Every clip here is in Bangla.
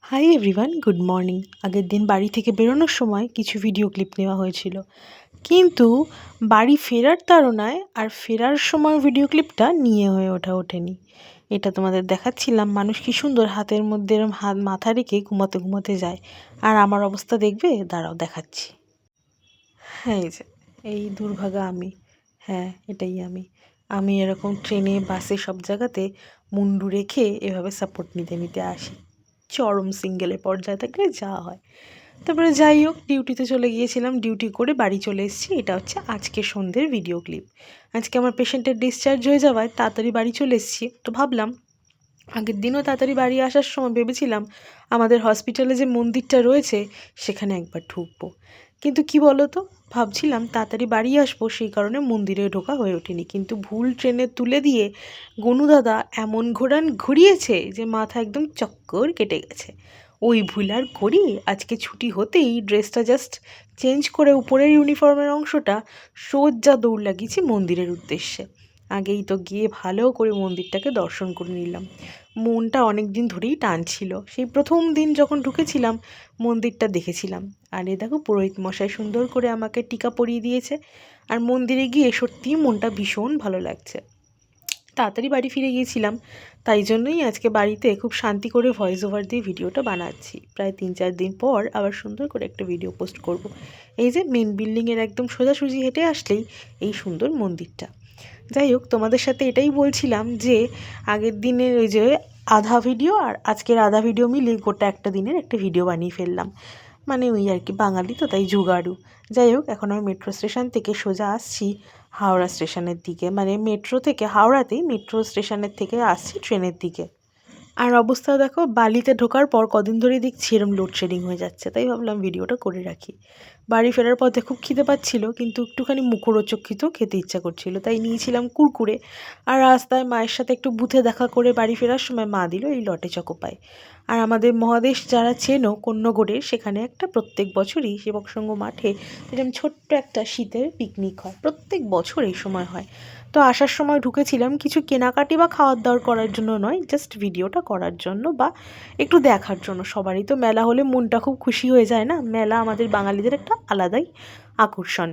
Hi everyone, good morning. আগের দিন বাড়ি থেকে বেরোনোর সময় কিছু ভিডিও ক্লিপ নেওয়া হয়েছিল, কিন্তু বাড়ি ফেরার তাড়নায় আর ফেরার সময় ভিডিও ক্লিপটা নিয়ে হয়ে ওঠেনি। এটা তোমাদের দেখাচ্ছিলাম, মানুষ কি সুন্দর হাতের মধ্যে এরম হাত মাথা রেখে ঘুমাতে ঘুমাতে যায়। আর আমার অবস্থা দেখবে, দাঁড়াও দেখাচ্ছি। হ্যাঁ, এই যে এই দুর্ভাগা আমি। হ্যাঁ, এটাই আমি। আমি এরকম ট্রেনে, বাসে সব জায়গাতে মুন্ডু রেখে এভাবে সাপোর্ট নিতে নিতে আসি। চরম সিঙ্গেলের পর্যায়ে থাকলে যা হয়। তারপরে যাই হোক, ডিউটিতে চলে গিয়েছিলাম, ডিউটি করে বাড়ি চলে এসেছি। এটা হচ্ছে আজকে সন্ধ্যের ভিডিও ক্লিপ। আজকে আমার পেশেন্টের ডিসচার্জ হয়ে যাওয়ায় তাড়াতাড়ি বাড়ি চলে এসেছি। তো ভাবলাম, আগের দিনও তাড়াতাড়ি বাড়ি আসার সময় ভেবেছিলাম আমাদের হসপিটালে যে মন্দিরটা রয়েছে সেখানে একবার ঢুকবো, কিন্তু কি বলো তো, ভাবছিলাম তাড়াতাড়ি বাড়ি আসবো, সেই কারণে মন্দিরে ঢোকা হয়ে ওঠেনি। কিন্তু ভুল ট্রেনে তুলে দিয়ে গনু দাদা এমন ঘোরান ঘুরিয়েছে যে মাথা একদম চক্কর কেটে গেছে। ওই ভুল আর করি? আজকে ছুটি হতেই ড্রেসটা জাস্ট চেঞ্জ করে উপরের ইউনিফর্মের অংশটা সোজা দৌড় লাগিয়েছি মন্দিরের উদ্দেশ্যে। আগেই তো গিয়ে ভালো করে মন্দিরটাকে দর্শন করে নিলাম। মনটা অনেক দিন ধরেই টানছিল, সেই প্রথম দিন যখন ঢুকেছিলাম মন্দিরটা দেখেছিলাম। আর এ দেখো, পুরোহিত মশাই সুন্দর করে আমাকে টিকা পরিয়ে দিয়েছে। আর মন্দিরে গিয়ে সত্যিই মনটা ভীষণ ভালো লাগছে। তাড়াতাড়ি বাড়ি ফিরে গিয়েছিলাম, তাই জন্যই আজকে বাড়িতে খুব শান্তি করে ভয়েস ওভার দিয়ে ভিডিওটা বানাচ্ছি। প্রায় 3-4 দিন পর আবার সুন্দর করে একটা ভিডিও পোস্ট করব। এই যে মেন বিল্ডিংয়ের একদম সোজাসুজি হেঁটে আসলেই এই সুন্দর মন্দিরটা। যাই হোক, তোমাদের সাথে এটাই বলছিলাম যে আগের দিনের ওই যে আধা ভিডিও আর আজকের আধা ভিডিও মিলে গোটা একটা দিনের একটা ভিডিও বানিয়ে ফেললাম। মানে ওই আর কি, বাঙালি তো তাই জুগাড়ু। যাই হোক, এখন আমি মেট্রো স্টেশন থেকে সোজা আসছি হাওড়া স্টেশনের দিকে, মানে মেট্রো থেকে হাওড়াতেই মেট্রো স্টেশনের থেকে আসছি ট্রেনের দিকে। আর অবস্থা দেখো, বালিতে ঢোকার পর কদিন ধরেই দেখছি এরম লোডশেডিং হয়ে যাচ্ছে, তাই ভাবলাম ভিডিওটা করে রাখি। বাড়ি ফেরার পথে খুব খিদে পাচ্ছিল, কিন্তু একটুখানি মুখরোচক খেতেও খেতে ইচ্ছা করছিল, তাই নিয়েছিলাম কুরকুরে। আর রাস্তায় মায়ের সাথে একটু বুথে দেখা করে বাড়ি ফেরার সময় মা দিল এই লটে চকোপাই। আর আমাদের মহাদেশ যারা চেনো কন্যগড়ের, সেখানে একটা প্রত্যেক বছরই সেবক সংঘ মাঠে এরকম ছোট্ট একটা শীতের পিকনিক হয়, প্রত্যেক বছর এই সময় হয়। তো আসার সময় ঢুকেছিলাম, কিছু কেনাকাটি বা খাওয়ার দাওয়ার করার জন্য নয়, জাস্ট ভিডিওটা করার জন্য বা একটু দেখার জন্য। সবারই তো মেলা হলে মনটা খুব খুশি হয়ে যায় না? মেলা আমাদের বাঙালিদের একটা আলাদাই আকর্ষণ,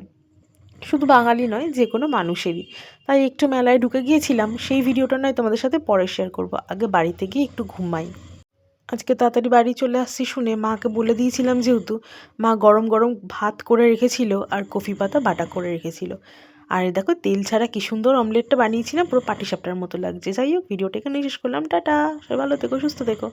শুধু বাঙালি নয়, যে কোনো মানুষেরই। তাই একটু মেলায় ঢুকে গিয়েছিলাম, সেই ভিডিওটা নয় তোমাদের সাথে পরে শেয়ার করব। আগে বাড়িতে গিয়ে একটু ঘুমাই। আজকে তাড়াতাড়ি বাড়ি চলে আসছি শুনে মাকে বলে দিয়েছিলাম, যেহেতু মা গরম গরম ভাত করে রেখেছিল আর কফি পাতা বাটা করে রেখেছিল। আর দেখো, তেল ছাড়া কি সুন্দর অমলেটটা বানিয়েছিলাম, পুরো পাটিসাপটার মতো লাগছে। যাই হোক, ভিডিওটা এখানে শেষ করলাম। টাটা, সবাই ভালো থেকো, সুস্থ থেকো।